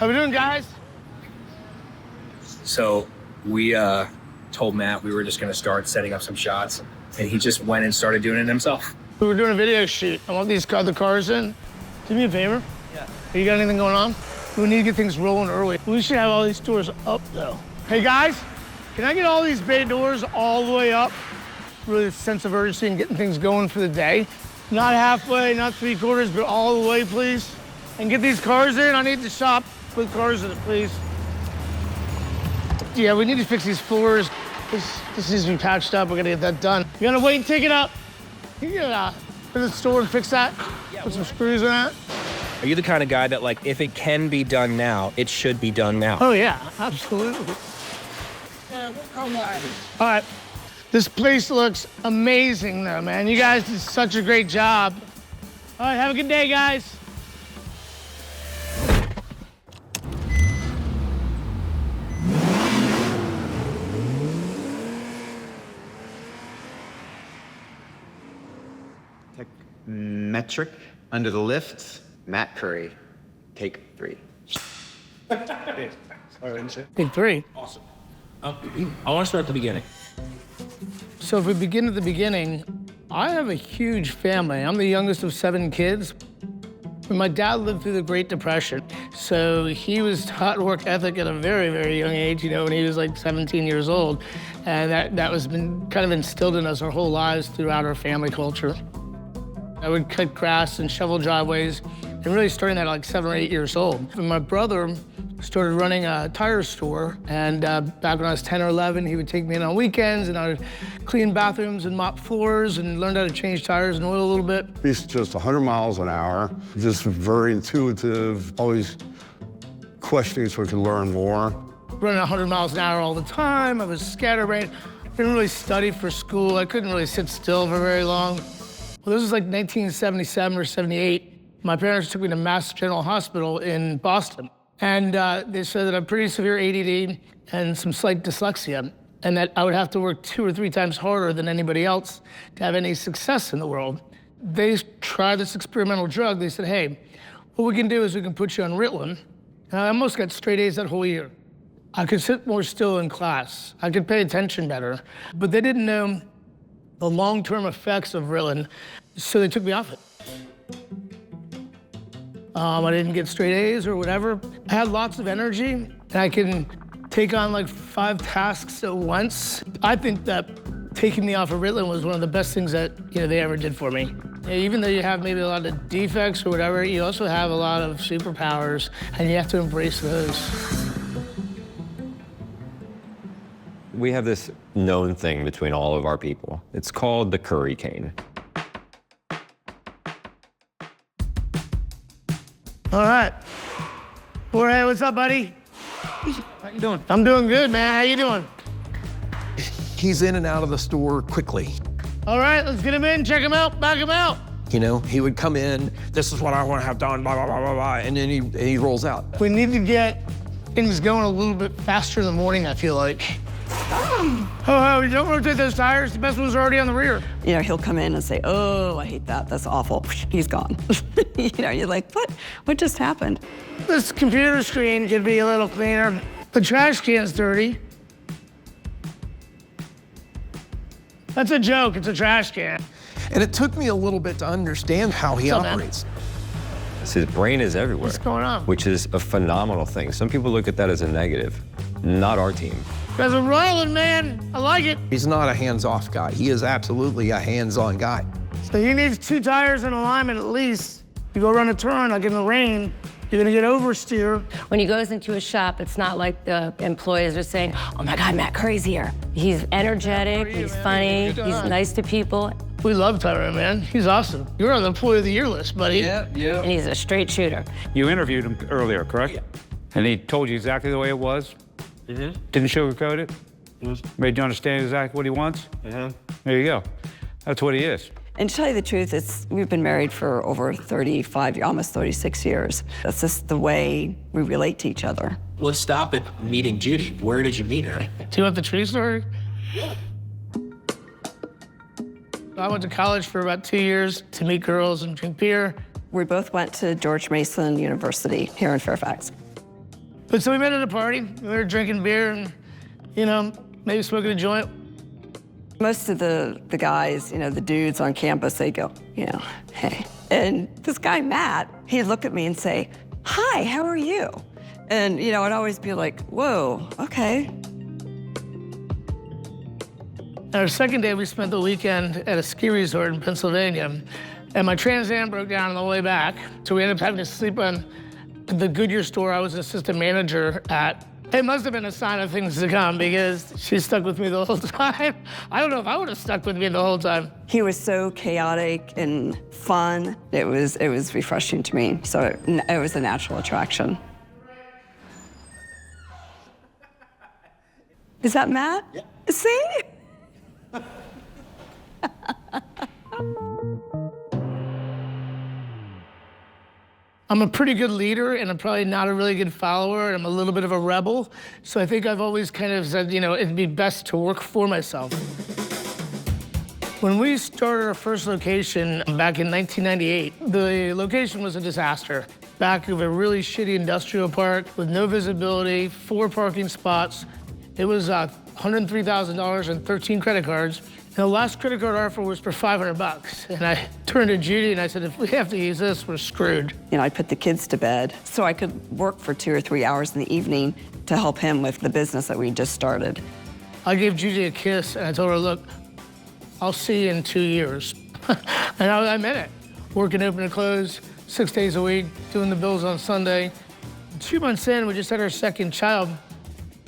How we doing, guys? So we told Matt we were just gonna start setting up some shots, and he just went and started doing it himself. We were doing a video shoot. I want these other cars in. Do me a favor. Yeah. You got anything going on? We need to get things rolling early. We should have all these doors up, though. Hey, guys, can I get all these bay doors all the way up? Really a sense of urgency and getting things going for the day. Not halfway, not 3/4, but all the way, please. And get these cars in. I need to shop with cars in it, please. Yeah, we need to fix these floors. This needs to be patched up. We're gonna get that done. You gonna wait and take it up? You can get to the store and fix that? Yeah, put some screws in it? Are you the kind of guy that, like, if it can be done now, it should be done now? Oh, yeah, absolutely. All right. This place looks amazing, though, man. You guys did such a great job. All right, have a good day, guys. Tekmetric, under the lift, Matt Curry, take 3. Take 3. Awesome. I want to start at the beginning. So if we begin at the beginning, I have a huge family. I'm the youngest of 7 kids. My dad lived through the Great Depression, so he was taught work ethic at a very, very young age, you know, when he was like 17 years old. And that was been kind of instilled in us our whole lives throughout our family culture. I would cut grass and shovel driveways, and really starting at like 7 or 8 years old. And my brother started running a tire store, and back when I was 10 or 11, he would take me in on weekends, and I would clean bathrooms and mop floors and learn how to change tires and oil a little bit. He's just 100 miles an hour, just very intuitive, always questioning so we can learn more. Running 100 miles an hour all the time. I was scatterbrained. Didn't really study for school. I couldn't really sit still for very long. Well, this was like 1977 or 78. My parents took me to Mass General Hospital in Boston. And they said that I'm pretty severe ADD and some slight dyslexia, and that I would have to work 2 or 3 times harder than anybody else to have any success in the world. They tried this experimental drug. They said, hey, what we can do is we can put you on Ritalin. And I almost got straight A's that whole year. I could sit more still in class. I could pay attention better. But they didn't know the long-term effects of Ritalin, so they took me off it. I didn't get straight A's or whatever. I had lots of energy, and I can take on like 5 tasks at once. I think that taking me off of Ritalin was one of the best things that they ever did for me. Even though you have maybe a lot of defects or whatever, you also have a lot of superpowers, and you have to embrace those. We have this known thing between all of our people. It's called the curry cane. All right. Jorge, what's up, buddy? How you doing? I'm doing good, man. How you doing? He's in and out of the store quickly. All right, let's get him in, check him out, back him out. You know, he would come in, this is what I want to have done, blah, blah, blah, blah, blah, and then he rolls out. We need to get things going a little bit faster in the morning, I feel like. Oh, you don't rotate those tires. The best ones are already on the rear. You know, he'll come in and say, oh, I hate that. That's awful. He's gone. You know, you're like, what? What just happened? This computer screen could be a little cleaner. The trash can's dirty. That's a joke. It's a trash can. And it took me a little bit to understand how he operates. His brain is everywhere. What's going on? Which is a phenomenal thing. Some people look at that as a negative. Not our team. You guys are rolling, man. I like it. He's not a hands-off guy. He is absolutely a hands-on guy. So he needs 2 tires in alignment at least. You go run a turn, like in the rain, you're gonna get oversteer. When he goes into a shop, it's not like the employees are saying, oh my God, Matt Curry's here. He's energetic, he's funny, he's nice to people. We love Tyrone, man. He's awesome. You're on the Employee of the Year list, buddy. Yeah. And he's a straight shooter. You interviewed him earlier, correct? Yeah. And he told you exactly the way it was? Mm-hmm. Didn't sugarcoat it? Mm-hmm. Made you understand exactly what he wants? Mm-hmm. There you go. That's what he is. And to tell you the truth, we've been married for over 35, almost 36 years. That's just the way we relate to each other. Let's stop at meeting Judy. Where did you meet her? Do you want the true story? I went to college for about 2 years to meet girls and drink beer. We both went to George Mason University here in Fairfax. But so we met at a party. We were drinking beer and, you know, maybe smoking a joint. Most of the guys, you know, the dudes on campus, they go, you know, hey. And this guy, Matt, he'd look at me and say, hi, how are you? And, you know, I'd always be like, whoa, okay. On our second day, we spent the weekend at a ski resort in Pennsylvania. And my Trans Am broke down on the way back. So we ended up having to sleep on the Goodyear store I was an assistant manager at. It must have been a sign of things to come because she stuck with me the whole time. I don't know if I would have stuck with me the whole time. He was so chaotic and fun. It was refreshing to me. So it was a natural attraction. Is that Matt? Yeah. See? I'm a pretty good leader, and I'm probably not a really good follower, and I'm a little bit of a rebel. So I think I've always kind of said, you know, it'd be best to work for myself. When we started our first location back in 1998, the location was a disaster. Back of a really shitty industrial park with no visibility, 4 parking spots. It was $103,000 and 13 credit cards. And the last credit card offer was for $500. And I turned to Judy and I said, if we have to use this, we're screwed. You know, I'd put the kids to bed so I could work for 2 or 3 hours in the evening to help him with the business that we just started. I gave Judy a kiss and I told her, look, I'll see you in 2 years. And I meant it. Working open and close, 6 days a week, doing the bills on Sunday. 2 months in, we just had our second child.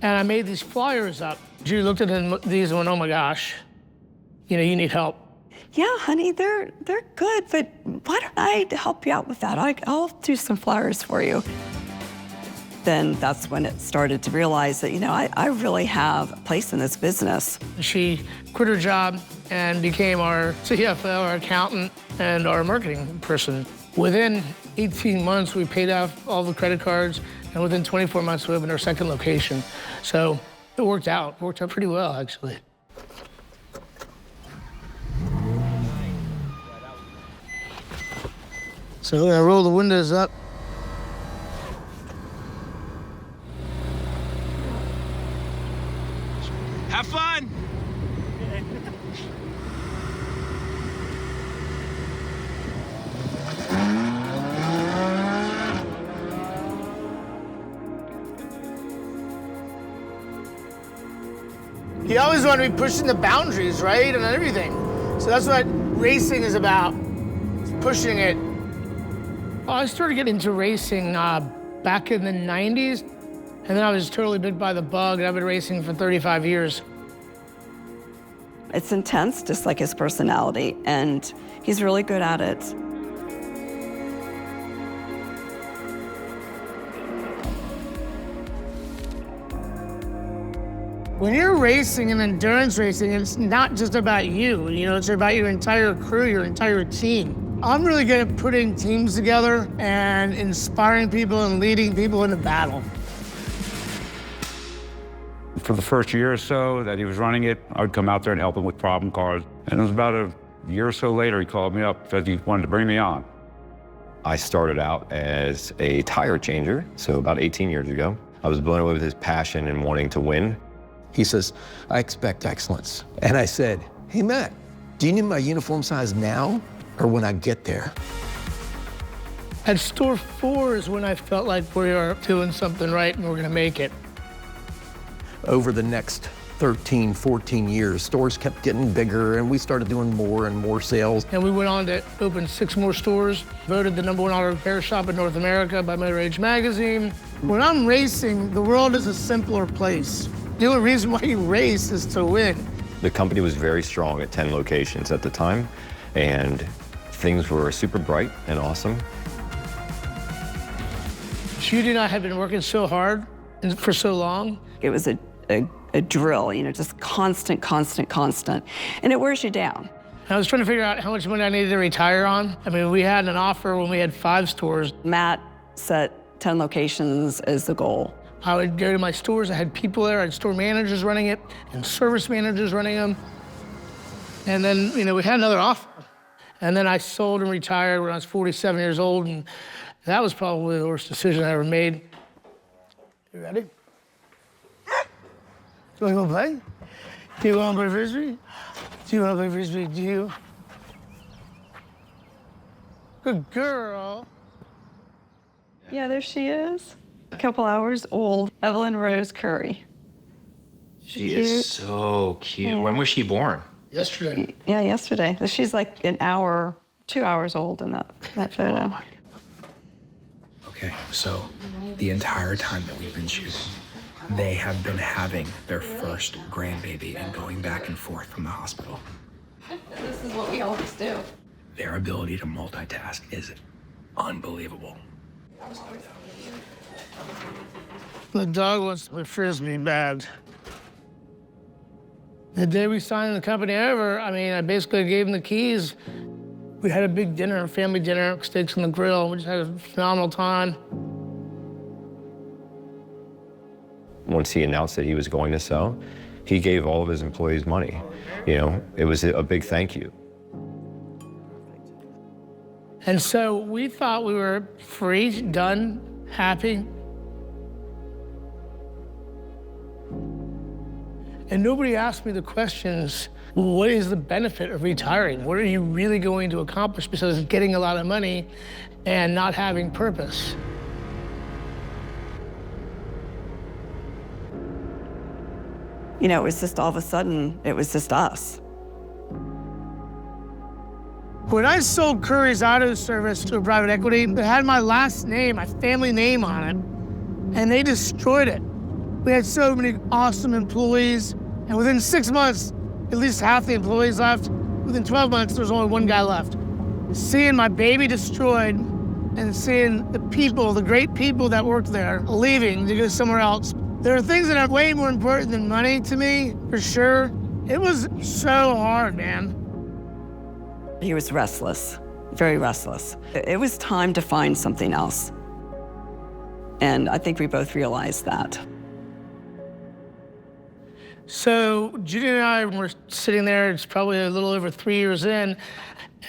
And I made these flyers up. Judy looked at these and went, oh my gosh. You know, you need help. Yeah, honey, they're good, but why don't I help you out with that? I'll do some flowers for you. Then that's when it started to realize that, you know, I really have a place in this business. She quit her job and became our CFO, our accountant, and our marketing person. Within 18 months, we paid off all the credit cards, and within 24 months, we opened our second location. So it worked out pretty well, actually. So we're gonna roll the windows up. Have fun! You always want to be pushing the boundaries, right, and everything. So that's what racing is about, pushing it. I started getting into racing back in the 90s, and then I was totally bit by the bug, and I've been racing for 35 years. It's intense, just like his personality, and he's really good at it. When you're racing and endurance racing, it's not just about you. You know, it's about your entire crew, your entire team. I'm really good at putting teams together and inspiring people and leading people into battle. For the first year or so that he was running it, I would come out there and help him with problem cars. And it was about a year or so later, he called me up, said he wanted to bring me on. I started out as a tire changer, so about 18 years ago. I was blown away with his passion and wanting to win. He says, I expect excellence. And I said, hey, Matt, do you need my uniform size now or when I get there? At store 4 is when I felt like we are doing something right and we're gonna make it. Over the next 13, 14 years, stores kept getting bigger and we started doing more and more sales. And we went on to open 6 more stores, voted the #1 auto repair shop in North America by Motor Age magazine. When I'm racing, the world is a simpler place. The only reason why you race is to win. The company was very strong at 10 locations at the time, and things were super bright and awesome. Judy and I had been working so hard and for so long. It was a drill, you know, just constant. And it wears you down. I was trying to figure out how much money I needed to retire on. I mean, we had an offer when we had 5 stores. Matt set 10 locations as the goal. I would go to my stores, I had people there, I had store managers running it, and service managers running them. And then, you know, we had another offer. And then I sold and retired when I was 47 years old, and that was probably the worst decision I ever made. You ready? Do you want to play? Do you want to play frisbee? Do you want to play frisbee? Do you? Good girl. Yeah, there she is. A couple hours old. Evelyn Rose Curry. She is so cute. Yeah. When was she born? Yesterday. Yeah, yesterday. She's like an hour, 2 hours old in that photo. Okay, so the entire time that we've been shooting, they have been having their first grandbaby and going back and forth from the hospital. This is what we always do. Their ability to multitask is unbelievable. The dog wants to play frisbee bad. The day we signed the company over, I mean, I basically gave him the keys. We had a big dinner, a family dinner, steaks on the grill. We just had a phenomenal time. Once he announced that he was going to sell, he gave all of his employees money. You know, it was a big thank you. And so we thought we were free, done, happy. And nobody asked me the questions, what is the benefit of retiring? What are you really going to accomplish besides getting a lot of money and not having purpose? You know, it was just all of a sudden, it was just us. When I sold Curry's Auto Service to a private equity, it had my last name, my family name on it, and they destroyed it. We had so many awesome employees, and within 6 months, at least half the employees left. Within 12 months, there was only one guy left. Seeing my baby destroyed and seeing the people, the great people that worked there, leaving to go somewhere else, there are things that are way more important than money to me, for sure. It was so hard, man. He was restless, very restless. It was time to find something else. And I think we both realized that. So Judy and I were sitting there, it's probably a little over 3 years in,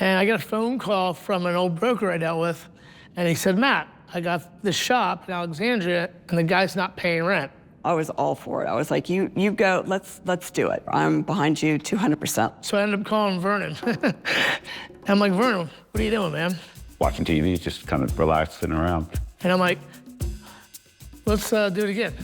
and I got a phone call from an old broker I dealt with, and he said, Matt, I got this shop in Alexandria, and the guy's not paying rent. I was all for it. I was like, you go, let's do it. I'm behind you 200%. So I ended up calling Vernon. I'm like, Vernon, what are you doing, man? Watching TV, just kind of relaxing around. And I'm like, let's do it again.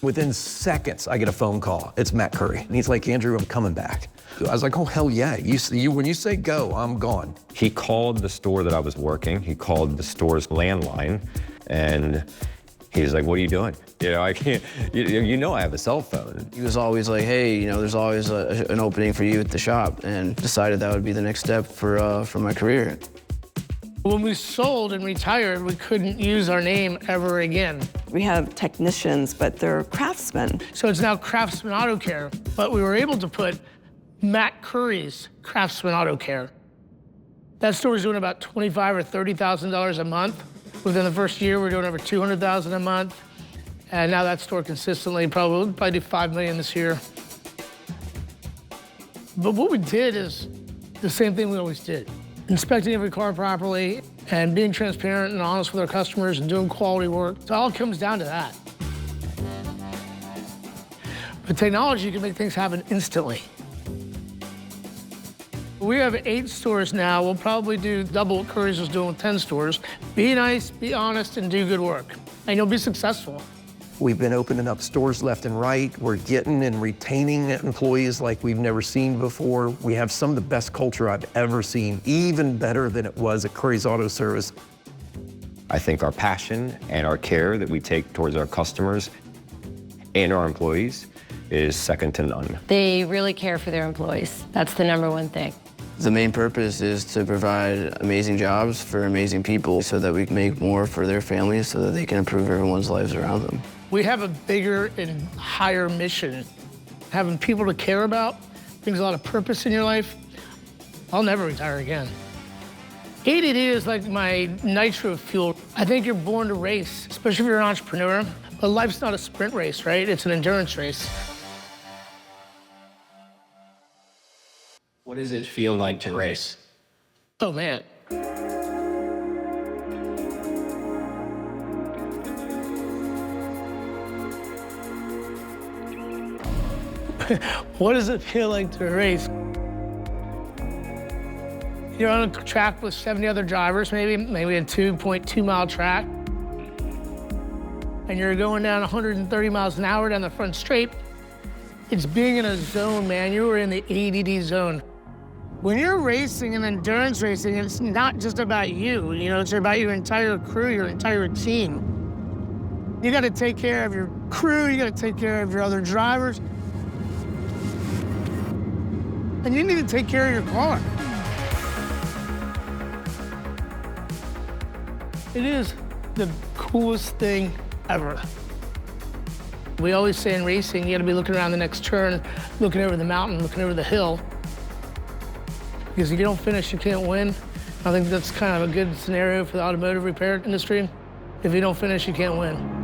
Within seconds, I get a phone call. It's Matt Curry. And he's like, Andrew, I'm coming back. I was like, oh, hell yeah. When you say go, I'm gone. He called the store that I was working. He called the store's landline, and he's like, what are you doing? You know, I can't, you know I have a cell phone. He was always like, hey, you know, there's always an opening for you at the shop, and decided that would be the next step for my career. When we sold and retired, we couldn't use our name ever again. We have technicians, but they're craftsmen. So it's now Craftsman Auto Care, but we were able to put Matt Curry's Craftsman Auto Care. That store was doing about $25,000 or $30,000 a month. Within the first year, we're doing over $200,000 a month. And now that store consistently probably do $5 million this year. But what we did is the same thing we always did. Inspecting every car properly and being transparent and honest with our customers and doing quality work. It all comes down to that. But technology can make things happen instantly. We have 8 stores now. We'll probably do double what Curry's was doing with 10 stores. Be nice, be honest, and do good work. And you'll be successful. We've been opening up stores left and right. We're getting and retaining employees like we've never seen before. We have some of the best culture I've ever seen, even better than it was at Curry's Auto Service. I think our passion and our care that we take towards our customers and our employees is second to none. They really care for their employees. That's the #1 thing. The main purpose is to provide amazing jobs for amazing people so that we can make more for their families so that they can improve everyone's lives around them. We have a bigger and higher mission. Having people to care about brings a lot of purpose in your life. I'll never retire again. ADD is like my nitro fuel. I think you're born to race, especially if you're an entrepreneur. But life's not a sprint race, right? It's an endurance race. What does it feel like to race? Oh, man. What does it feel like to race? You're on a track with 70 other drivers, maybe a 2.2 mile track. And you're going down 130 miles an hour down the front straight. It's being in a zone, man. You were in the ADD zone. When you're racing and endurance racing, it's not just about you. You know, it's about your entire crew, your entire team. You got to take care of your crew. You got to take care of your other drivers. And you need to take care of your car. It is the coolest thing ever. We always say in racing, you gotta be looking around the next turn, looking over the mountain, looking over the hill. Because if you don't finish, you can't win. I think that's kind of a good scenario for the automotive repair industry. If you don't finish, you can't win.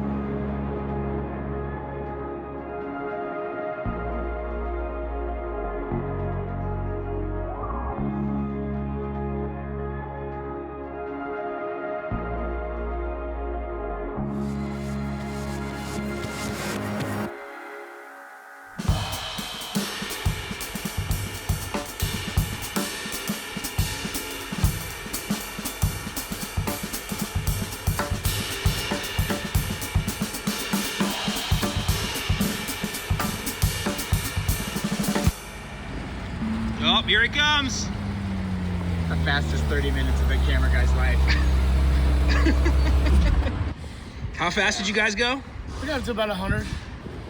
Oh, here he comes. The fastest 30 minutes of a camera guy's life. How fast did you guys go? We got up to about 100.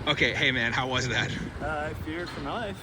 Okay, hey man, how was that? I feared for my life.